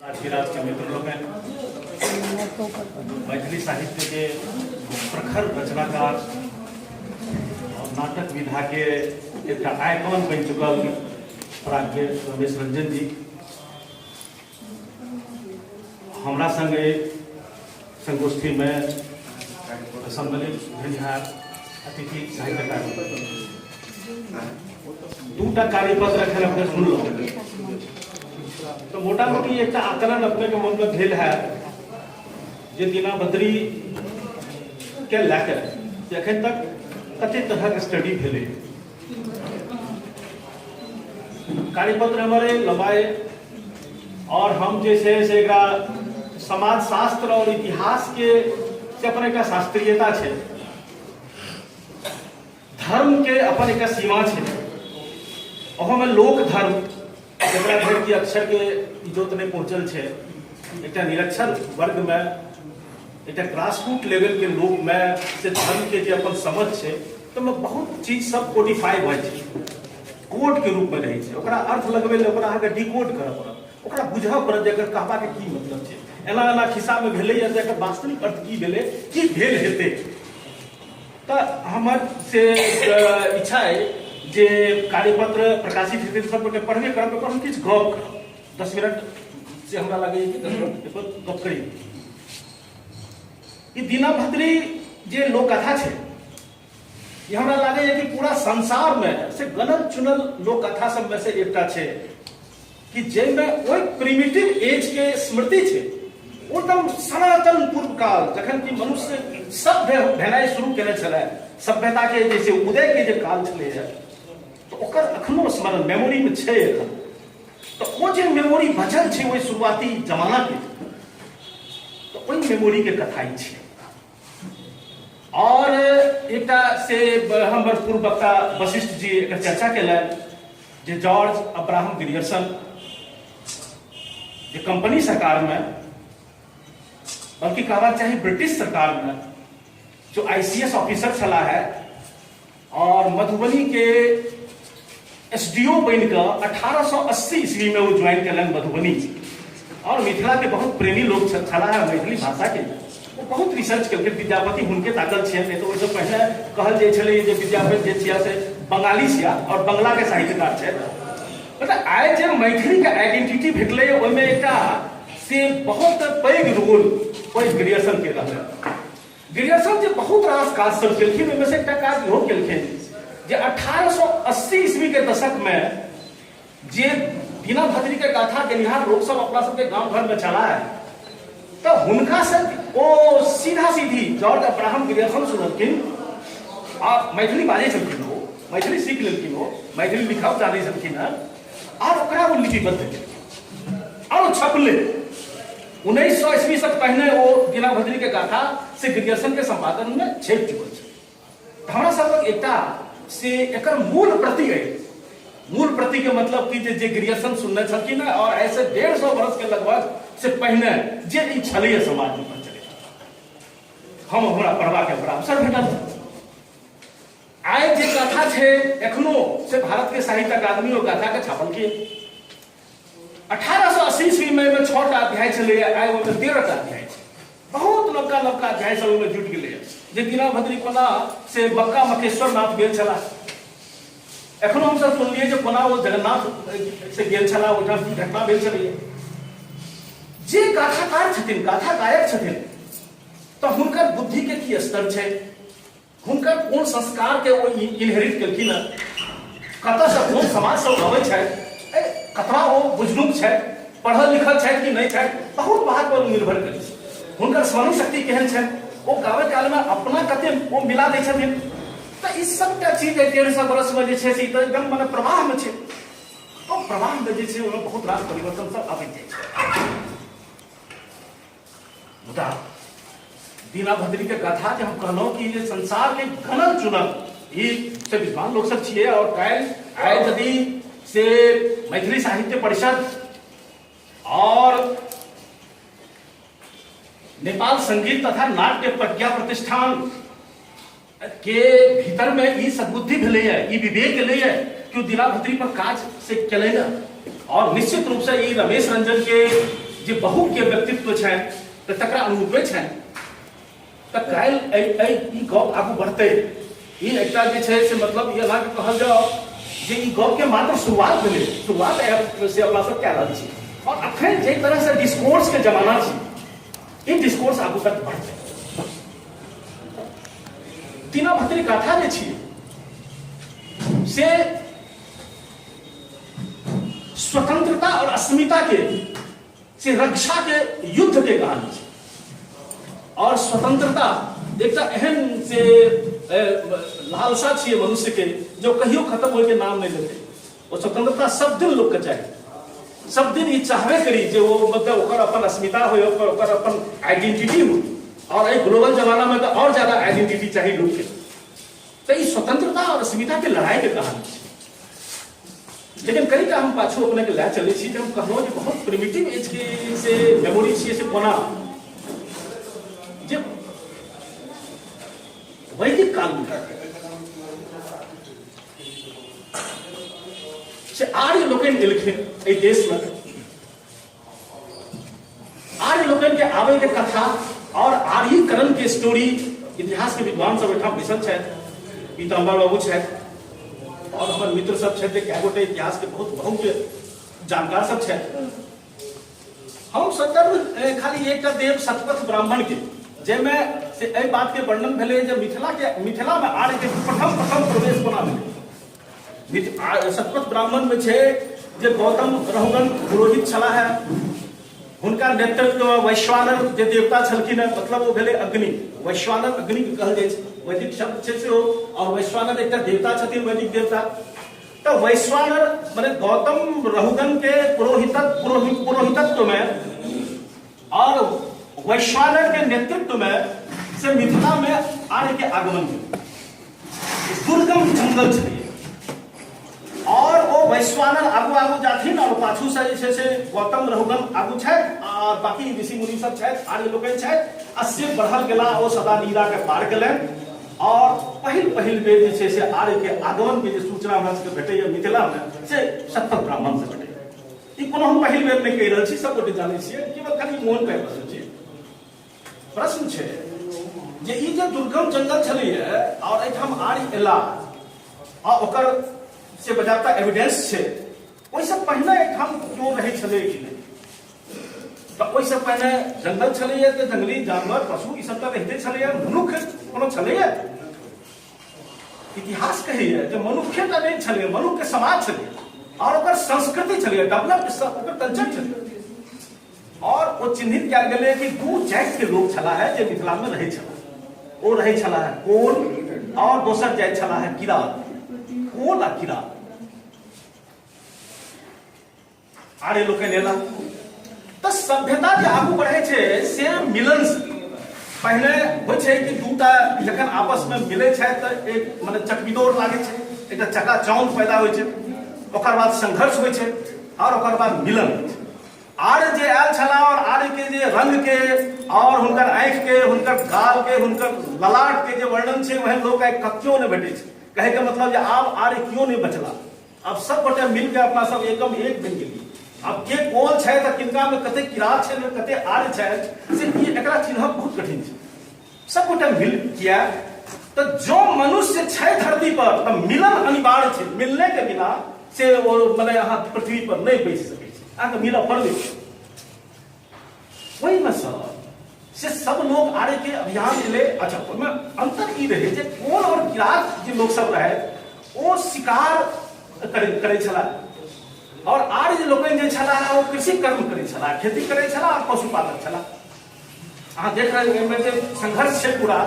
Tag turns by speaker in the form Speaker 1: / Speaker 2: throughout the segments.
Speaker 1: आज के मित्र लोग मैथिली साहित्य के प्रखर रचनाकार और नाटक विधा के एक आइकॉन बन चुकल प्राज्ञ रमेश रंजन जी हमरा संगे संगोष्ठी में सम्मिलित भेलिहार अतिथि साहित्यकार दूटा कार्यपत्र रखे अपने सुनल तो मोटा मोटी एक आकलन अपने के मन में भेल है जे दीना बद्री के लेकर अखन तक कते तरह के स्टडी भेले कार्यपत्र हमारे लंबाए और हम जैसे से समाज शास्त्र और इतिहास के से अपन एक शास्त्रीयता है धर्म के अपन एक सीमा है में लोक धर्म जरा भर की अक्षर के इजोत नहीं पहुंचल है एक निरक्षर वर्ग में एक ग्रासरूट लेवल के लोग में से धर्म के जो अपन समझ है तो मैं बहुत चीज सब कोडिफाई हो कोड के रूप में रही है ओकरा अर्थ लगबे ले डिकोड करऽ पड़त ओकरा बुझऽ पड़त जकर कहबा के की मतलब है एना एना खिस्सा में भेलै या जकर वास्तविक अर्थ की भेलै की भेल हेतै तो हमर से इच्छा है जे कार्यपत्र प्रकाशित हेतै सब गोटे पढ़बे करब पर हम किछु गप करब 10 मिनट से हमरा लगे कि 10 मिनट पर गप करी ई दीना बद्री जे लोककथा छै ये हमरा लगे कि पूरा संसार में से गनल चुनल लोककथा सब में से एकटा छै कि जेमे ओइ प्रिमिटिव एज के स्मृति छै एकदम सनातन पूर्व काल जखन कि मनुष्य सभ्य भेनाइ शुरू केने छलै सभ्यता के जैसे उदय के जे काल छलै है तो ओकर अखनो स्मरण मेमोरी में छै एखन तो ओ जे मेमोरी बचल छै ओइ शुरुआती जमाना के तो ओइ मेमोरी के कथा ही छै और एक से हमर पूर्व वक्ता वशिष्ठ जी एक चर्चा केलन जे जॉर्ज अब्राहम ग्रियर्सन जे कंपनी सरकार में बल्कि कहना चाहिए ब्रिटिश सरकार में जो आईसीएस ऑफिसर चला है और मधुबनी के एसडीओ बनकर 1880 ईस्वी में वो ज्वाइन कलन मधुबनी और मिथिला के बहुत प्रेमी लोग चला है मैथिली भाषा के वो बहुत रिसर्च करके विद्यापति हुनके ताकल छियन नहीं तो ओइसे पहले कहल जे छले जे विद्यापति जे छिया से बंगाली छिया और बंगला के साहित्यकार छै मतलब आइ जे मैथिली के आइडेंटिटी भेटले ओइमे एकटा से बहुत पैघ रोल ओइ ग्रियर्सन के रहलै ग्रियर्सन जे बहुत रास काज सब केलखिन ओइमे से एकटा काज इहो केलखिन जे 1880 ईस्वी के दशक में जे दीना बद्री के गाथा देनिहार लोग सब अपना सबके गांव घर में चला है तो हुनका से ओ सीधा सीधी जॉर्ज अब्राहम ग्रियर्सन सुनलखिन आ मैथिली बाजै छलखिन ओ मैथिली सीख लेलखिन ओ मैथिली लिखब जानै छलखिन और ओकरा वो लिपिबद्ध और छपले 1900 ईस्वी से पहले वो दीना बद्री के गाथा से ग्रियर्सन के संपादन में छेप चुकल छै हमरा सब एकटा से एकर मूल प्रति है मूल प्रति के मतलब कि जे ग्रियर्सन सुनने छलखिन और ऐसे 150 वर्ष के लगभग से पहले जे ई छलै समाज में प्रचलित हम हमरा पढ़बा के बड़ा अवसर भेटल आइ जे कथा छै एखनो से भारत के साहित्य अकादमी ओ गाथा के छापल के 1880 ईस्वी में 6टा अध्याय छलै आइ ओमे 13टा अध्याय छै बहुत लबका लबका अध्याय सब ओमे जुट गेलै जे दीना बद्री कोना से बक्का मकेश्वर नाथ गेल छला एखनो हम सब सुनलिए जे कोना वो जगन्नाथ से गेल छला ओठा की घटना भेल छलै जे गाथाकार छथिन गाथा गायक छथिन तो हुनकर बुद्धि के की स्तर छै हुनकर कोन संस्कार के ओ इनहेरिट केलखिन कतऽ से कोन समाज से अबै छै कतरा ओ बुझनुक छै पढ़ल लिखल छै कि नहीं छै बहुत बात पर निर्भर करै छै हुनकर स्मरण शक्ति केहन छै वो गावे काल में अपना कते वो मिला दै छथिन तो ई सबटा चीज 150 वर्ष में जे छै से एकदम माने प्रवाह में छै तो प्रवाह में जे छै ओमे बहुत रास परिवर्तन सब आबि जाइ छै मुदा दीना बद्री के गाथा जे हम कहलहुं कि ये संसार के गनल चुनल ई से विद्वान लोग सब छिए और काल्हि आइ यदि से मैथिली साहित्य परिषद और नेपाल संगीत तथा नाट्य प्रज्ञा प्रतिष्ठान के भीतर में ई सद्बुद्धि भेलै है ई विवेक एलै है कि दीना बद्री पर काज से केलै और निश्चित रूप से ई रमेश रंजन के जे बहु के व्यक्तित्व छनि तऽ तकरा अनुरूपे छनि। तऽ काल्हि ई गप आगू बढ़तै। ई एकटा जे छै से मतलब ई अहाँके कहल जाओ जे ई गप के मात्र शुरुआत भेलै। शुरुआत से अपना सब कए रहल छी और अखन जे तरह से डिस्कोर्स के जमाना छै ई डिस्कोर्स आगू तक बढ़तै। तीना भद्री गाथा जे छियै से स्वतंत्रता और अस्मिता के से रक्षा के युद्ध के कहानी छै। और स्वतंत्रता एकटा एहन से लालसा छियै मनुष्य के जो कहियो खत्म होय के नाम नहीं लेते। वो स्वतंत्रता सब दिन लोग के चाही, सब दिन ई चाहबे करी जे वो मतलब ओकर अपन अस्मिता हो, ओकर अपन आइडेंटिटी हो। और एक ग्लोबल जमाना में तो और ज्यादा आइडेंटिटी चाहिए लोग के। तो ये स्वतंत्रता और अस्मिता के लड़ाई के कहानी है। लेकिन कई का हम पाछू अपने के लै चले छी हम कहलो जे बहुत प्रिमिटिव एज के से मेमोरी छियै से कोना जे वैदिक काल में से आर्य लोकन एलखिन एहि देश में। आर्य लोकन के आवे के कथा और आर्यीकरण के स्टोरी इतिहास के विद्वान सब एठाम बैसल छथि। पीताम्बर बाबू छथि और हमारे मित्र सब छथि, कए गोटे इतिहास के बहुत जानकार सब छथि। हम संदर्भ खाली एकटा देव सतपथ ब्राह्मण के जेमे से एहि बात के वर्णन भेलै जे मिथिला में आर्य के प्रथम प्रवेश कोना भेलै। सतपथ ब्राह्मण में छै जे गौतम रहुगन पुरोहित छलाह है। हुनका नेतृत्व वैश्वानर जे देवता छलखिन, मतलब वो भेलै अग्नि। वैश्वानर अग्नि के कहल जाइ छै, वैदिक शब्द छै सेहो। और वैश्वानर एकटा देवता छथिन, वैदिक देवता। तो वैश्वानर माने गौतम रहुगन के पुरोहितत्व में और वैश्वानर के नेतृत्व में से मिथिला में आर्य के आगमन हुए। दुर्गम जंगल छलिए और वो वैश्वानर आगू जाथिन और पाछू से जे छै गौतम रहुगन आगू छथि और बाकी ऋषि मुनि सब छथि, आर्य लोकनि छथि। अस्य बढ़ल गेला ओ सदा नीरा के पार गेलनि और पहिल बेर जे छै से आर्य के आगमन के जे सूचना हमरा सबके भेटैया मिथिला में से सतपथ ब्राह्मण से भेटैया। ई कोनो हम पहिल बेर नहीं कहि रहल छी, सब गोटे जानै छियै, केवल खाली मोन पे रहल छी। प्रश्न छै जे ई जे दुर्गम जंगल छलैया और एठाम आर्य एला और ओकर से बजाता एविडेंस छै। ओइसे पहिने एठाम क्यों रहै छलै कि नहीं? तो ओइसे पहिने जंगल छलैया तऽ जंगली जानवर पशु ई सब तऽ रहिते छलैया। मनुष्य कोनो छलैया? इतिहास कहैया जे मनुष्य तऽ नहीं छलैया, मनुष्य के समाज छलैया और ओकर संस्कृति छलैया, डेवलप्ड ओकर कल्चर छलैया। और वो चिन्हित कयल गेलै कि दू जाति के लोग छला है जे मिथिला में रहै छला। ओ रहै छला है कोल और दोसर जाति छला है किरात। कोल आ किरात आर्य लोकनि एला तऽ सभ्यता जे आगू बढ़ै छै से मिलन से पहिने होइ छै कि दूटा जखन आपस में मिलै छै तऽ एक माने चकबिदोर लागै छै, एकटा चकाचौंध पैदा होइ छै, ओकर बाद संघर्ष होइ छै और ओकर बाद मिलन होइ छै। आर्य जे आयल छला और आर्य के जे रंग के और हुनकर आंखि के, हुनकर गाल के, हुनकर ललाट के जे वर्णन छै वह लोक आइ कत्तो नहि भेटै छै। कहे के मतलब जे आब आर्य क्यों नहीं बचला, अब सब गोटे मिलकर अपना सब एकम एक बन गेलिए। अब के कोल छै तऽ किनका में कते किरात छै, कते आर्य छै, से ई एकरा चिन्हब बहुत कठिन छै। सब गोटे मिल किया तो जो मनुष्य छै धरती पर तो मिलन अनिवार्य छै। मिलने के बिना से वो माने अहाँ पृथ्वी पर नहीं बैस सकै छै, अहाँके मिलऽ पड़बे। वही में से सब लोग आर्य के अभियान एले। अच्छा ओहिमे अंतर ई रहे जे कोल और किरात जे लोग सब रहे वो शिकार करै छला और आर्य जे लोकनि जे छला वो कृषि कर्म करै छला, खेती करै छला और पशुपालन छला। अहाँ देख रहल एहिमे जे संघर्ष छै पूरा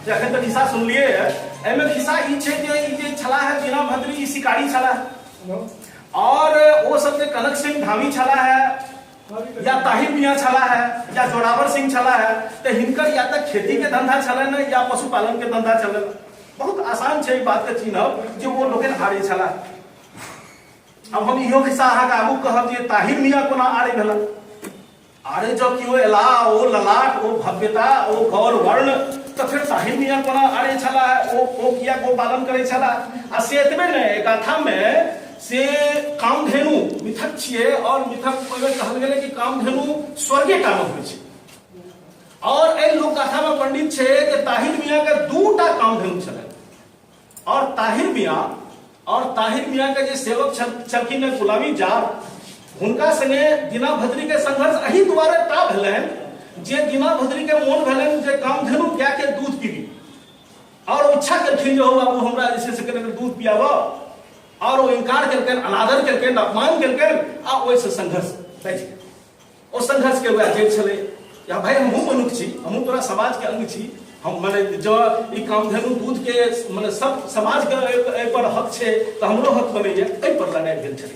Speaker 1: जे अखन तक खिस्सा सुनलिए एहिमे खिस्सा ई छै जे छला है बीना भद्री ई शिकारी छला और वो सब जे कनक सिंह धामी छला है या ताहिर मियाँ छला है या जोरावर सिंह छला है तो हिनकर या तक खेती के धंधा छलन या पशुपालन के धंधा छलन। बहुत आसान छै बात के चिन्हब जे वो लोकनि आर्य छला। अब हम इहो खिस्सा अहाँके आगू कहब जे ताहिर मियाँ कोना आर्य भेला। आर्य जो किओ एला ओ ललाट ओ भव्यता ओ गौर वर्ण तो फिर ताहिर मियाँ कोना आर्य छला, ओ किया गो पालन करै छला। आ से एतबे नहि गाथा में से कामधेनु मिथक छिए और मिथक कहल गेलै कि कामधेनु स्वर्गे कामक होइ छै। और एहि लोक कथा में पंडित छै कि ताहिर मियाँ के 2टा कामधेनु छलै और ताहिर मियाँ के जे सेवक छलखिन गुलामी जार हुनका संगे दीना भद्री के संघर्ष एहि दुआरे टा भेलनि जे दीना भद्री के मोन भेलनि जे कामधेनु गाय के दूध पीबी और इच्छा करखिन जे हो बाबू हमरा जे से दूध पियाब और वो इनकार करके अनादर करके अपमान करके आ ओइसे संघर्ष बैठ ओ संघर्ष के वह जेल छले या भाई हमहू मनुष्य छी, हमहू तोरा समाज के अंग छी, हम माने जो ई कामधेनु दूध के माने सब समाज के पर हक छे तो हमरो हक बने जे एहि पर लड़ाई भेल छले।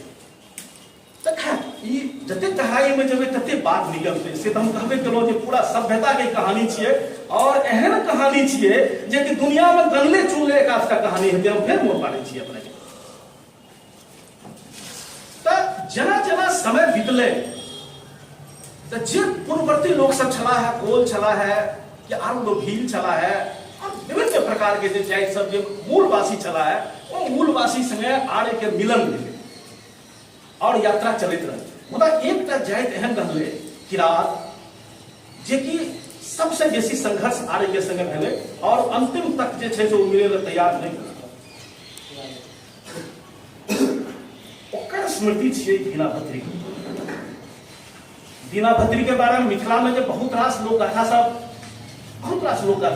Speaker 1: तखा ई जते कहाई में जब तते बात निकलते से हम कहबे केलो जे पूरा सभ्यता के कहानी छिए और एहन कहानी छिए जे कि दुनिया में गनले चुनले एक आध का कहानी है जे हम फेर मोड़ पारे छिए अपने। त जना जना समय बीतले तो जे पूर्ववर्ती लोग सब चला है, कोल चला है या आर लोग भील चला है और विभिन्न प्रकार के जाति सब जो मूलवासी चला है वो मूलवासी संगे आरे के मिलन भेले और यात्रा चलित रहे। मुदा एकटा जाति एहन रहले किरात जे कि सबसे बेसी संघर्ष आरे के संगे भेले और अंतिम तक जे छै से वो मिले ला तैयार नहीं। ओकर स्मृति छियै दीना भद्री। दीना भद्री के बारे में मिथिला में जो बहुत रास लोक गाथा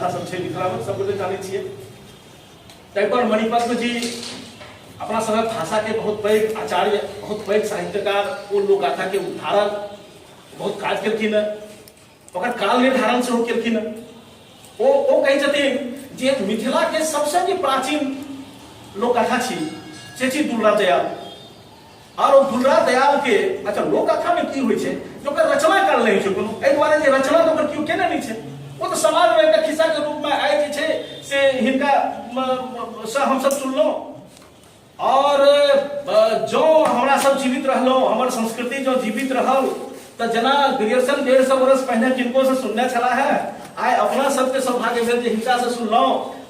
Speaker 1: सब छै मिथिला में सब गोटे जानै छियै। तै पर मणिपद्म जी अपना समय भाषा के बहुत पैघ आचार्य, बहुत पैघ साहित्यकार, ओ लोक गाथा के उद्धारण बहुत काज केलखिन है, ओकर काल निर्धारण सेहो केलखिन है। ओ कहै छथिन जे मिथिला के सबसे जे प्राचीन लोक गाथा छी से छी दुलरा दयाल और दुलरा दयाल के अच्छा लोक गाथा में की होइ छै जो कर रचना कर ले छै कोनो एहि दुआरे जे रचना तो क्यों केने नहीं छै वो तो समाज में एक खिस्सा के रूप में आइ जे छै से हिनका से हम सब सुनलो और जो हमरा सब जीवित रहलो, हमर संस्कृति जो जीवित रहल तो जना ग्रेजुएशन 150 वर्ष पहले किनको से सुनने चला है आइ अपना सबके सौभाग्य भेल जे हिनका से सुनलो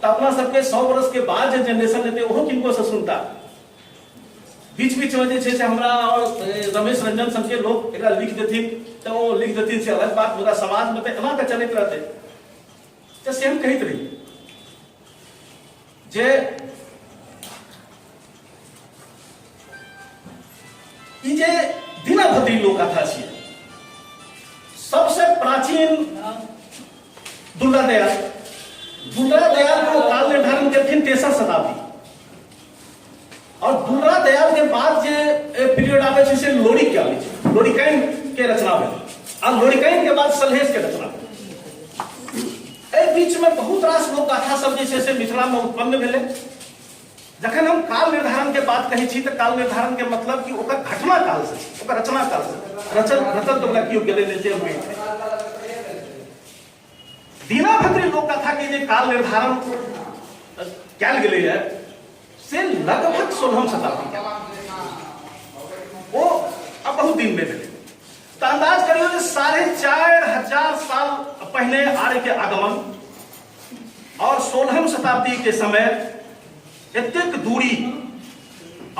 Speaker 1: तो अपना सबके 100 वर्ष के बाद जे जनरेशन हेतै ओहो किनको से सुनता। बीच बीच में जे छै से हमरा और रमेश रंजन सब के लोग एकरा लिख देथिन तो वो लिख देथिन से अलग बात, मुदा समाज में तो एना के चलित रहते जैसे हम कहते रही जे ई जे दीना भद्री लोक गाथा छियै सबसे प्राचीन दुलरा दयाल को काल निर्धारण केलखिन 3 शताब्दी और दुलरा दयाल के बाद जे पीरियड आवे छै से लोरी के आवे छै, लोरिकाइन के रचना भेल आ लोरिकाइन के बाद सलहेश के रचना भेल। एहि बीच में बहुत रास लोक गाथा सब जे छै से मिथिला में उत्पन्न भेलै। जखन हम काल निर्धारण के बात कहै छी तो काल निर्धारण के मतलब कि ओकर घटना काल से, ओकर रचना काल से, रचल तो ओकरा कियो गेलै नै जे होइ दीना भद्री लोक गाथा के जे काल निर्धारण कैल गेलै है से लगभग 16वीं शताब्दी के वो अब बहुत दिन में भेले तो अंदाज करियो 4500 साल पहले आर्य के आगमन और 16वीं शताब्दी के समय एतेक दूरी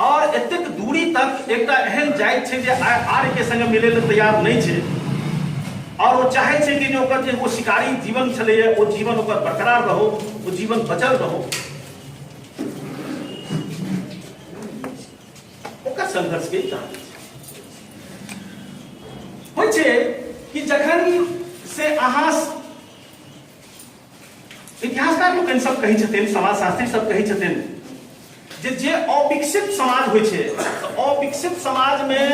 Speaker 1: और एतेक दूरी तक एकटा एहन जाति छै जे आर्य के संग मिले ले तैयार नहीं छै और वो चाहे छै कि जो ओकर जे वो शिकारी जीवन छले वो जीवन ओकर बरकरार रहो, वो जीवन बचल रहो। ओकर संघर्ष के कहानी होइ छै कि जखन से अहाँ इतिहासकार लोग सब कहै छथिन, समाजशास्त्री सब कहै छथिन जे अविकसित समाज होइ छै तो अविकसित समाज में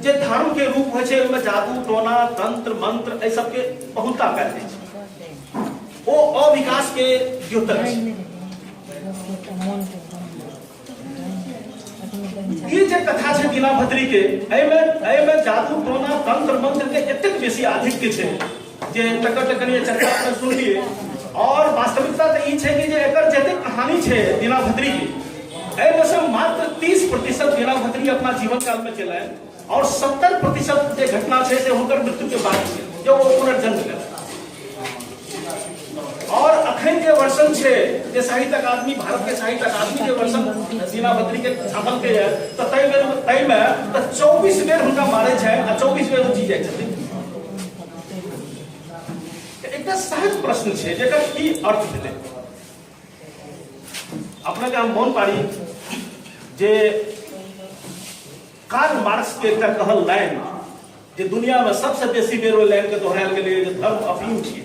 Speaker 1: जे धर्म के रूप होइ छै ओहिमे जादू टोना तंत्र मंत्र एहि सबके बहुलता पायल जाइ छै, ओ अविकास के द्योतक छै। ई जे कथा छै दीना भद्री के एहिमे जादू टोना तंत्र मंत्र के एतेक बेसी आधिक्य छै जे तकर कनिए चर्चा में सुनलिए और वास्तविकता तो ई छै कि जे एकर जतेक कहानी छै दीना भद्री के एहिमे से मात्र 30% दीना भद्री अपना जीवन काल में केलनि और 70% जे घटना छै से हुनकर मृत्यु के बाद छै जो वो पुनर्जन्म लेलनि और अखन के वर्षन छे जे साहित्य अकादमी, भारत के साहित्य अकादमी के वर्षन दीना भद्री के छापल के है त तय में त 24 बेर हुनका मारे छै आ 24 बेर जी जाय छथिन। एकटा सहज प्रश्न छै जेकर की अर्थ भेलै। अपने के हम मोन पारी जे कार्ल मार्क्स के एकटा कहल लाइन जे दुनिया में सबसे बेसी बेर ओइ लाइन के दोहरायल गेलै जे धर्म अफीम छियै।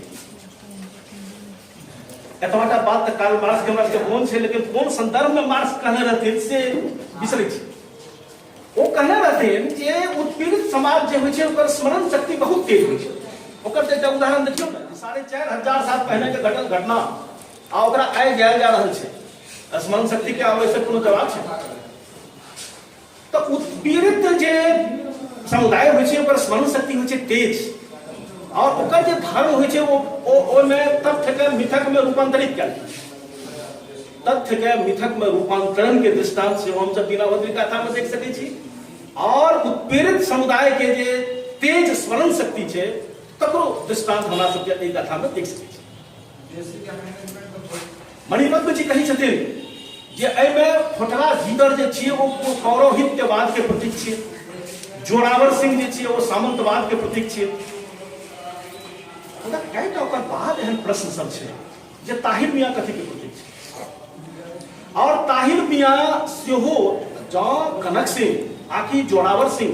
Speaker 1: एतबाटा बात तऽ कार्ल मार्क्स के हमरा के मोन छै, लेकिन कोन संदर्भ में मार्क्स कहने रहथिन से बिसरै छी। ओ कहने रहथिन जे उत्पीड़ित समाज जे होइ छै ओकर स्मरण शक्ति बहुत तेज होइ छै। ओकर एकटा उदाहरण देखियौ ने, 4500 साल पहले के घटल घटना आ ओकरा आइ गायल जा रहल छै, स्मरण शक्ति के आबै से कोनो जवाब छै? तो उत्पीड़ित जे समुदाय होइ छै ओकर स्मरण शक्ति होइ छै तेज, और ओकर जे धर्म होइ छै ओ में तथ्य के मिथक में रूपांतरित कयल, तथ्य के मिथक में रूपांतरण के दृष्टांत से हम सब दीना भद्री कथा में देख सकै छी। और उत्पीड़ित समुदाय के जे तेज स्मरण शक्ति छै तकरो दृष्टांत हमरा सबके एहि कथा में देख सकै छी। मणिपद्म जी कहै छथिन जे एहिमे फोटरा भीतर जे छियै ओ पौरोहित्यवाद के प्रतीक छियै, जोरावर सिंह जे छियै ओ सामंतवाद के प्रतीक छियै। कईटा ओकर बाद एहन प्रश्न सब छै जे ताहिर मियाँ कथी के प्रतीक छै, और ताहिर मियाँ सेहो जँ कनक सिंह आकि जोरावर सिंह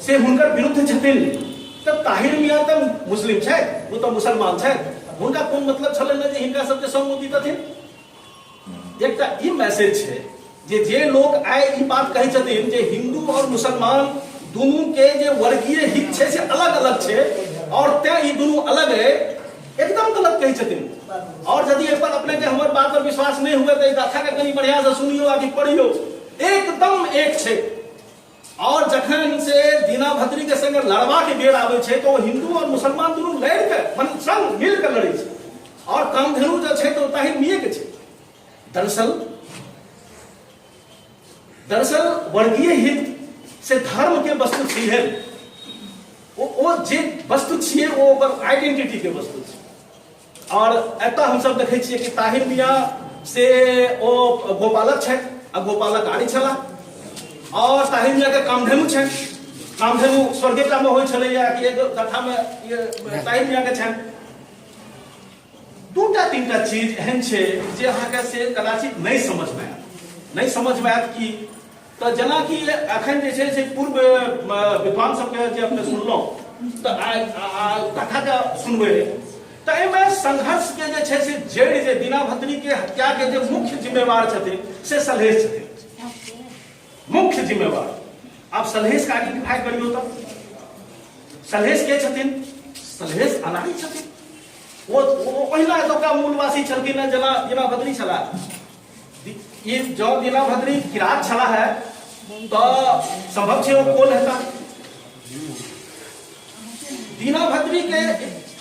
Speaker 1: से हुनकर विरुद्ध छथिन तब ताहिर मियाँ तऽ मुस्लिम छै, वो तऽ मुसलमान छै, हुनका कोन मतलब छलनि जे हिनका सबके सम्मति देथिन? एकटा ई मैसेज छै जे लोग आइ ई बात कहै छथिन जे हिंदू और मुसलमान दुनू के जे वर्गीय हित छै से अलग अलग छै और तैं ई दुनू अलग है, एकदम गलत कहै छथिन। और यदि एहि पर अपने के हमर बात पर विश्वास नहीं हुए तो गाथा के कहीं बढ़िया से सुनियो आकि पढ़ियो, एकदम एक छै। और जखन से दीना भद्री के संग लड़वा के बेर आबै छै तो हिंदू और मुसलमान दुनू लड़ के मन संग मिल के लड़ै छै, और कामधेनु जो छै तो ताहिर मियाँ के छै। दरअसल वर्गीय हित से धर्म के वस्तु छियै, वो जे वस्तु छियै वो ओकर आइडेंटिटी के वस्तु छै। और एतऽ हम सब देखै छियै कि ताहिर मियाँ से ओ गोपालक छै आ गोपालक गाड़ी छला, और ताहिर मियाँ के कामधेनु छै, कामधेनु स्वर्गेटा में होइ छलैया कि एक कथा में ताहिर मियाँ के छै। दूटा तीनटा चीज एहन छै जे अहाँके से कदाचित नहीं समझ में आयत कि तो जना कि अखन जे छै से पूर्व विद्वान सबके जे अपने सुनलहुँ तो कथा के सुनबै तो एहिमे संघर्ष के जे छै से जड़ जे दीना भद्री के हत्या के जे मुख्य जिम्मेवार छथिन से सलहेश छथिन, मुख्य जिम्मेवार। आप सलहेश का आइडेंटिफाई करियो तो सलहेश के छथिन? सलहेश अनाड़ी छथिन, वो पहिला एतुका मूलवासी छलखिन है जना दीना भद्री छला। ये जो दीना भद्री किरात छला है तो संभव छै वो कोल हेता। दीना भद्री के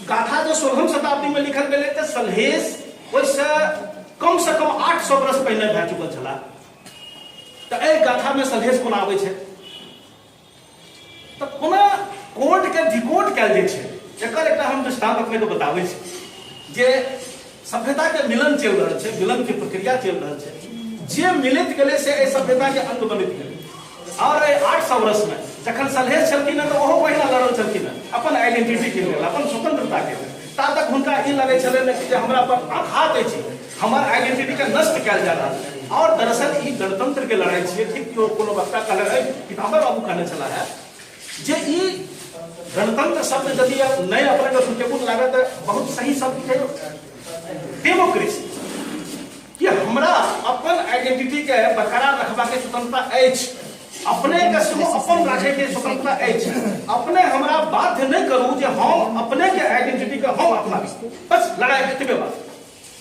Speaker 1: गाथा जो 16वीं शताब्दी में लिखल गेलै तऽ सलहेश ओइसे कम से कम 800 वर्ष पहले भए चुकल छला। तऽ एहि गाथा में सलहेश कोना आबै छै, तऽ कोना कोर्ट के डिकोड कयल जाइ छै, एकर एकटा हम दृष्टांत अपने को बताबै छी। जे सभ्यता के मिलन चल रहल छै, मिलन के प्रक्रिया चल रहल छै, जे मिलित गेलै से एहि सभ्यता के अंत बनित गेलै। और 800 वर्ष में जखन सलहेश छलखिन तो ओहो पहिला लड़ल छलखिन अपन आइडेंटिटी के लेल, अपन स्वतंत्रता के लेल। ता तक हुनका ई लगै छलनि कि हमरा पर आघात अछि, हमर आइडेंटिटी के नष्ट कयल जा रहल है। और दरअसल ई गणतंत्र के लड़ाई छियै। ठीक कोनो वक्ता कहले पिताम्बर बाबू कहने चला है जे ई गणतंत्र शब्द यदि नहीं अपने को सुटेबुल लागत, बहुत सही शब्द है डेमोक्रेसी, कि हमरा अपन आइडेंटिटी के बरकरार रखबा के स्वतंत्रता अछि, अपने के सेहो अपन राखे के स्वतंत्रता अछि। अपने हमरा बाध्य नहीं करू जे हम अपने के आइडेंटिटी के हम अपना, बस लड़ाई एतबे बात।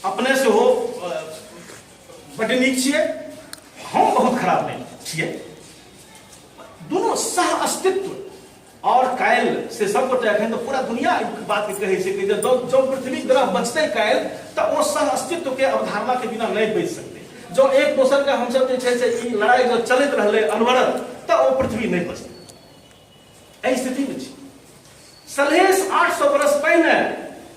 Speaker 1: अपने से हो बड़ नीक छियै, हम बहुत खराब नहीं छियै, दोनों सह अस्तित्व। और काल से सब गोटे एखन तो पूरा दुनिया बात के कहै छै कि जो पृथ्वी ग्रह बचते काल तो वो सह अस्तित्व के अवधारणा के बिना नहीं बच सकते। जो एक दोसर के हमसब जे छै से ई लड़ाई जो चलत रहले अनवरत तो वो पृथ्वी नहीं बचते। एहि स्थिति में छी सलहेश 800 वर्ष पहिने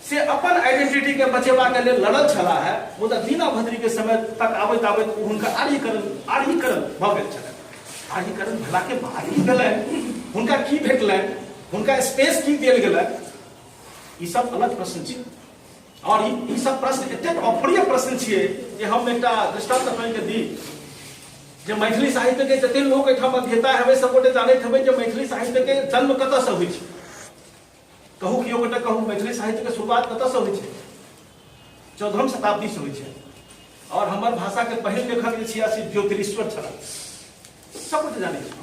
Speaker 1: से अपन आइडेंटिटी के बचेबा के लिए लड़ल छला है, मुदा दीना भद्री के समय तक आबैत आबैत हुनका आर्यीकरण भऽ गेल छलै। आर्यीकरण भेला के बाद ही भेलनि, हुनका की भेटलनि, हुनका स्पेस की देल गेलनि, ई सब अलग प्रश्न छै। और ई सब प्रश्न एतेक अप्रिय प्रश्न छियै जे हम एकटा दृष्टांत अपनेके दी जे मैथिली साहित्य के जते लोक एहिठाम अध्येता हेबै सब गोटे जानैत हेबै जे मैथिली साहित्य के जन्म कतऽ से होइ छै। कहू कियो गोटे कहू मैथिली साहित्य के शुरुआत कतऽ से होइ छै? 14वीं शताब्दी से होइ छै। और हमर भाषा के पहिल लेखक जे छियै से ज्योतिरीश्वर छलाह, सब गोटे जानै छै,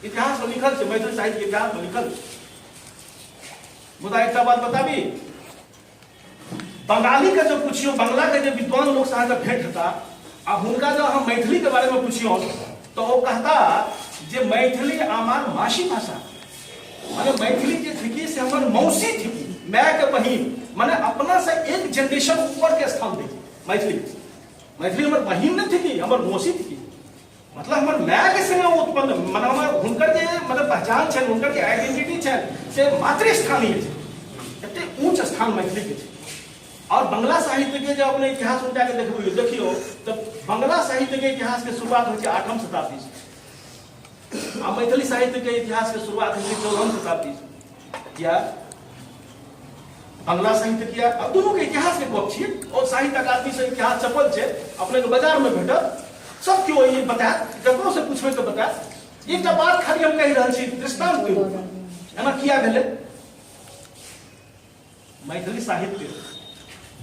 Speaker 1: इतिहास में लिखल छै, मैथिली साहित्य के इतिहास में लिखल छै। मुदा एकटा बात बताबी, बंगाली के जो पूछियो, बंगला के जो विद्वान लोग से अहाँके भेंट हेता आ हुनका जो हम मैथिली के बारे में पूछियो तो वो कहता जे मैथिली हमार मासी भाषा, माने मैथिली जे थी से हमार मौसी थी, माय के बहिन, माने अपना से एक जनरेशन ऊपर के स्थान दी मैथिली हमार बहिन नहीं थी, हमार मौसी थी, मतलब हमार माय के संगे उत्पन्न, माने हमार हुनकर जे मतलब पहचान छै, हुनकर जे आइडेंटिटी छै से मातृस्थानीय छै, एते ऊंच स्थान मैथिली के छै। और बंगला साहित्य के जब अपने इतिहास उल्टा के देखियो तो बंगला साहित्य के इतिहास के शुरुआत हो 8वीं शताब्दी से, और मैथिली साहित्य के इतिहास के शुरुआत हो 14वीं शताब्दी से। क्या बंगला साहित्य किया, अब दोनों के इतिहास के गप छियै, और साहित्य अकादमी से इतिहास छपल छै, अपने के बाजार में भेटत, सब क्यों ये बतायत, ककरो से पूछबे तो बतायत। एकटा बात खाली हम कहि रहल छी, दृष्टांत दियौ, एना किया भेलै। मैथिली साहित्य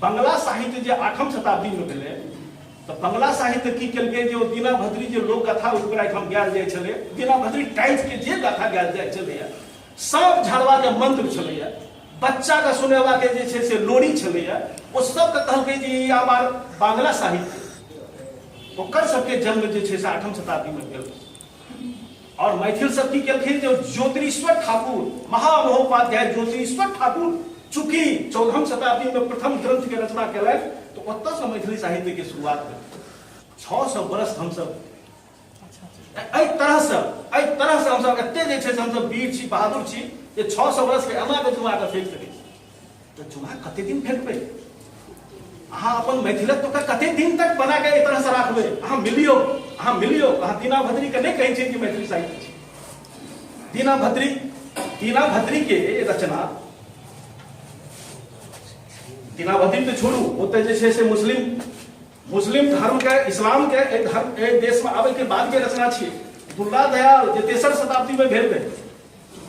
Speaker 1: बंगला साहित्य जे 8वीं शताब्दी में भेलै, तो बंगला साहित्य की केलकै जे दीना भद्री जे लोक कथा ओकरा ठाम गायल जाइ छलै, दीना भद्री टाइप के जे गाथा गायल जाइ छलैया, सांप झाड़वा के मंत्र छलैया, बच्चा के सुनेवा के जे छै से लोरी छलैया, ओ सब के कहलकै जे ई हमार बांग्ला साहित्य, ओकर सबके जन्म जे छै से 8वीं शताब्दी में भेल। और मैथिल सब की केलखिन जे ज्योतिरीश्वर ठाकुर, महामहोपाध्याय ज्योतिरीश्वर ठाकुर चूंकि 14वीं शताब्दी में प्रथम ग्रंथ के रचना कैलन, तो ओतऽ से मैथिली साहित्य के शुरुआत भेल। 600 वर्ष हम सब एहि तरह से हम सब एते जे छै से हम सब वीर छी, बहादुर छी, जे 600 वर्ष के एना के जुआ के फेंक सकै छी। तो जुआ कते दिन फेंकबै? अहाँ अपन मैथिलत्व के कते दिन तक बना के एहि तरह से राखबै? अहाँ मिलियो, अहाँ दीना भद्री के नहीं कहै छी कि मैथिली साहित्य छी। दीना भद्री के रचना, दीना भद्री तो छोड़ू, ओते जे छै से मुस्लिम धर्म के, इस्लाम के एक देश में आबे के बाद के रचना छी। दुर्गा दयाल जे 3री शताब्दी में भेल रहे,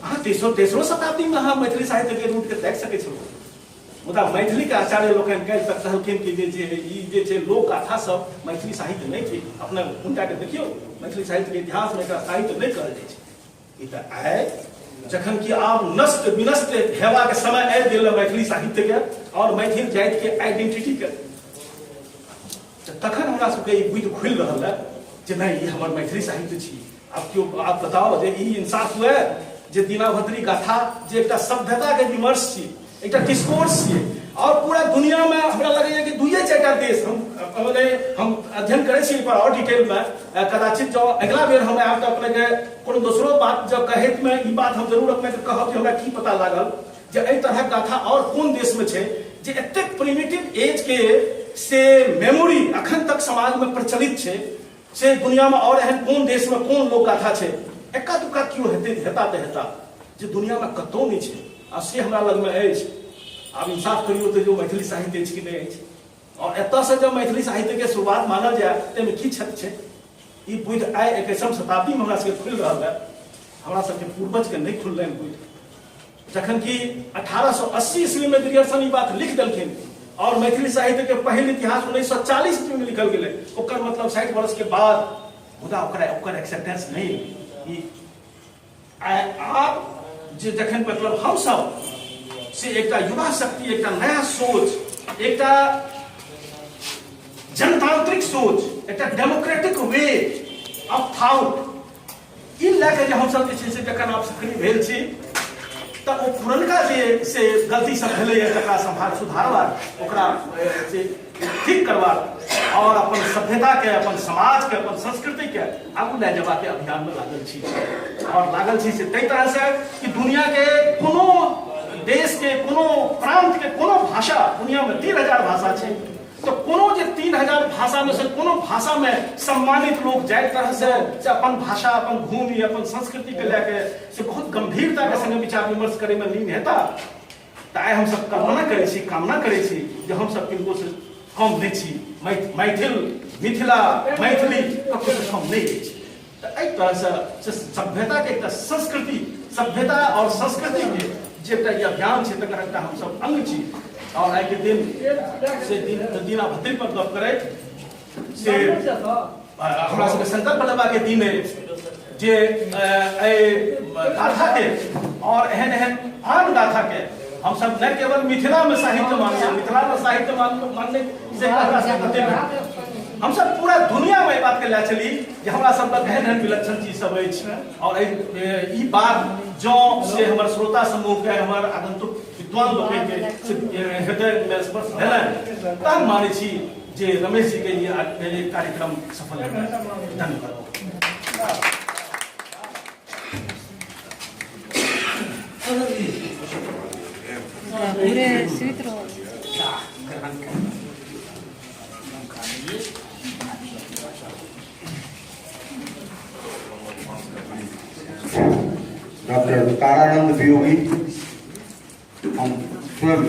Speaker 1: अहाँ 3री शताब्दी में अहाँ मैथिली साहित्य के रूट के देख सकै छलहुँ। मुदा मैथिली के आचार्य लोकनि काल्हि तक कहलखिन कि जे छै लोक गाथा सब मैथिली साहित्य नहीं थी। अपने उनका के देखियो, मैथिली साहित्य के इतिहास में एकरा साहित्य नहीं कहल जाइ छै। ई तऽ आइ जखन कि आब नष्ट विनष्ट हेबा के समय आबि गेल मैथिली साहित्य के और मैथिल जाति के आइडेंटिटी के, तखन हमरा सबके ई बुद्धि खुलि रहल है जे नहीं ई हमर मैथिली साहित्य छी। आप बताओ जे ई इंसाफ हुए जे दीना भद्री गाथा जे एकटा सभ्यता के विमर्श छी, एकटा डिस्कोर्स छियै, और पूरा दुनिया में हमरा लगैया कि 2-4टा देश हम अध्ययन करै छी पर और डिटेल में, कदाचित जो अगला बेर हम आब तऽ अपने के कोनो दोसरो बात जब कहैत में ई बात हम जरूर अपने के कहब कि हमरा की पता लागल जे एहि तरहक गाथा और कोन देश में छै जे एतेक प्रिमिटिव एज के से मेमोरी अखन तक समाज में प्रचलित छै, से दुनिया में और एहन कोन देश में कोन लोक गाथा छै, एक्का दुक्का क्यों हेता जे दुनिया में कतौ नहीं छै, आ से हमरा लग में अछि। आब इंसाफ करियो तो जो मैथिली साहित्य अछि कि नहीं अछि, और एतऽ से जब मैथिली साहित्य के शुरुआत मानल जाए ताहिमे की छत छै, ई बुद्धि आइ 21वीं शताब्दी में हमरा सबके खुलि रहल है, हमरा सबके पूर्वज के नहीं खुललनि बुद्धि। जखन कि 1880 ईस्वी में ग्रियर्सन ई बात लिख देलखिन, और मैथिली साहित्य के पहिल इतिहास 1940 ईस्वी में लिखल गेलै, ओकर मतलब 60 वर्ष के बाद, मुदा ओकर एक्सेप्टेंस नहीं। आप जे जखन मतलब हम सब से एकटा युवा शक्ति, एकटा नया सोच, एकटा जनतांत्रिक सोच, एकटा डेमोक्रेटिक वे ऑफ थॉट ई लेके जे हम सब जे छै से जखन आप सक्रिय भेल छी, तऽ ओ पुरनका जे से गलती सब भेलैया तकरा सुधारबाक, ओकरा से ठीक करबाक, और अपन सभ्यता के, अपन समाज के, अपन संस्कृति के आगू ले जबा के अभियान में लागल छी। और लागल छी से तै तरह से कि दुनिया के कोनो देश के, कोनो प्रांत के, कोनो भाषा दुनिया में 3000 भाषा है। तो कोनो जे 3000 भाषा में से कोनो भाषा में सम्मानित लोग जाए तरह से अपन भाषा, अपन भूमि, अपन संस्कृति के लेके से बहुत गंभीरता के संग विचार विमर्श करे में लीन हेता। ताई हम सब कामना करे छी जे हम सब किनको से कम नहीं छी। मिथिला मैथिली ककरो से कम नहीं छी। तो एहि तरह से सभ्यता के एक संस्कृति, सभ्यता और संस्कृति के जे अभियान है तकर एकटा हम सब अंग छी। और आई के दिन से दीना भद्री पर गप करे से हमरा सबके संकल्प लेबा के दिन जे गाथा के और एहन आन गाथा के हम सब न केवल मिथिला में साहित्य मानिए, मिथिला में साहित्य मानने से हम सब पूरा दुनिया में बात के ले चली कि हमरा सब लग एहन विलक्षण चीज सब अछि। और ई बात जो से हमर श्रोता समूह के, हमर आगंतुक विद्वान लोग के हृदय में स्पर्श भेल, तब माने छी जे रमेश जी के ये कार्यक्रम सफल है। धन्यवाद।
Speaker 2: पूरे सूत्र
Speaker 3: डॉक्टर तारानंद वियोगी हम स्वयं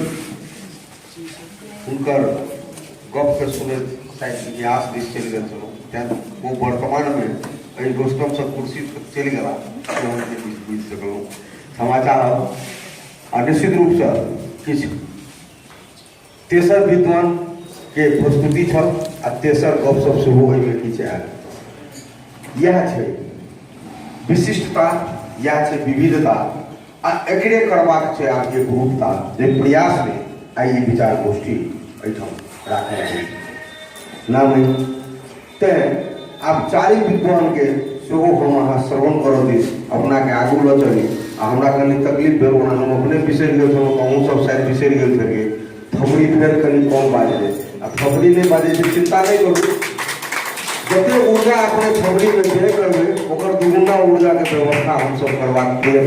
Speaker 3: उनकर गप के सुने इतिहास दिस चल गए छलहुँ। वो वर्तमान में दोस्तों से कुर्सी चल गला बुझ सकलहुँ समाचार। और निश्चित रूप से किछु तेसर विद्वान के प्रस्तुति छल आ तेसर गपशप सेहो एहिमे किछु आयल। यह छै विशिष्टता, यह छै विविधता आ एकरे करबाक छै आगे एकरूपता, जे प्रयास में आई विचार गोष्ठी एहिठाम राखल छै। नाम तेँ आब चारि विद्वान के सेहो हम अहाँ श्रवण करऽ दिस अपना के आगू लऽ चली। आ हमरा कनि तकलीफ भेल, हम अपने बिसरि गेल छलहुँ, अहूँ सब शायद बिसरि गेल छलियै। थपड़ी फेर कनि कम बाजलै आ थपड़ी नहीं बाजै छै चिंता नहीं करू। जते ऊर्जा अपने थपड़ी में व्यय करबै ओकर दुगुना ऊर्जा के व्यवस्था हम सब करबाक प्रयत्न